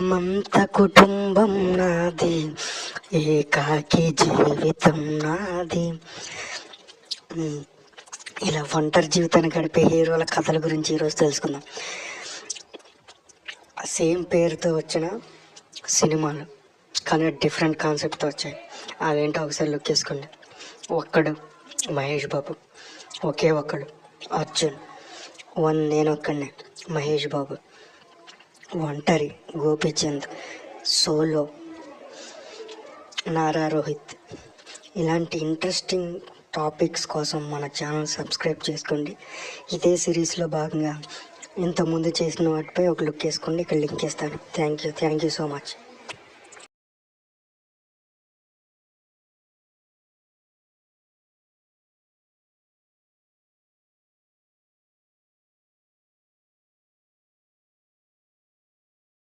మంత కుటుంబం నాది, ఏకాకి జీవితం నాది. ఇలా ఒంటరి జీవితాన్ని గడిపే హీరోల కథల గురించి ఈరోజు తెలుసుకుందాం. సేమ్ పేరుతో వచ్చిన సినిమాలు కానీ డిఫరెంట్ కాన్సెప్ట్తో వచ్చాయి. అవేంటో ఒకసారి లుక్ వేసుకోండి. ఒక్కడు మహేష్ బాబు, ఒకే ఒక్కడు అర్జున్, నేనొక్కడినే మహేష్ బాబు, ఒంటరి గోపీచంద్, సోలో నారా రోహిత్. ఇలాంటి ఇంట్రెస్టింగ్ టాపిక్స్ కోసం మన ఛానల్ సబ్స్క్రైబ్ చేసుకోండి. ఇదే సిరీస్లో భాగంగా ఇంతకుముందు చేసిన వాటిపై ఒక లుక్ వేసుకోండి. ఇక్కడ లింక్ ఇస్తాను. Thank you so much.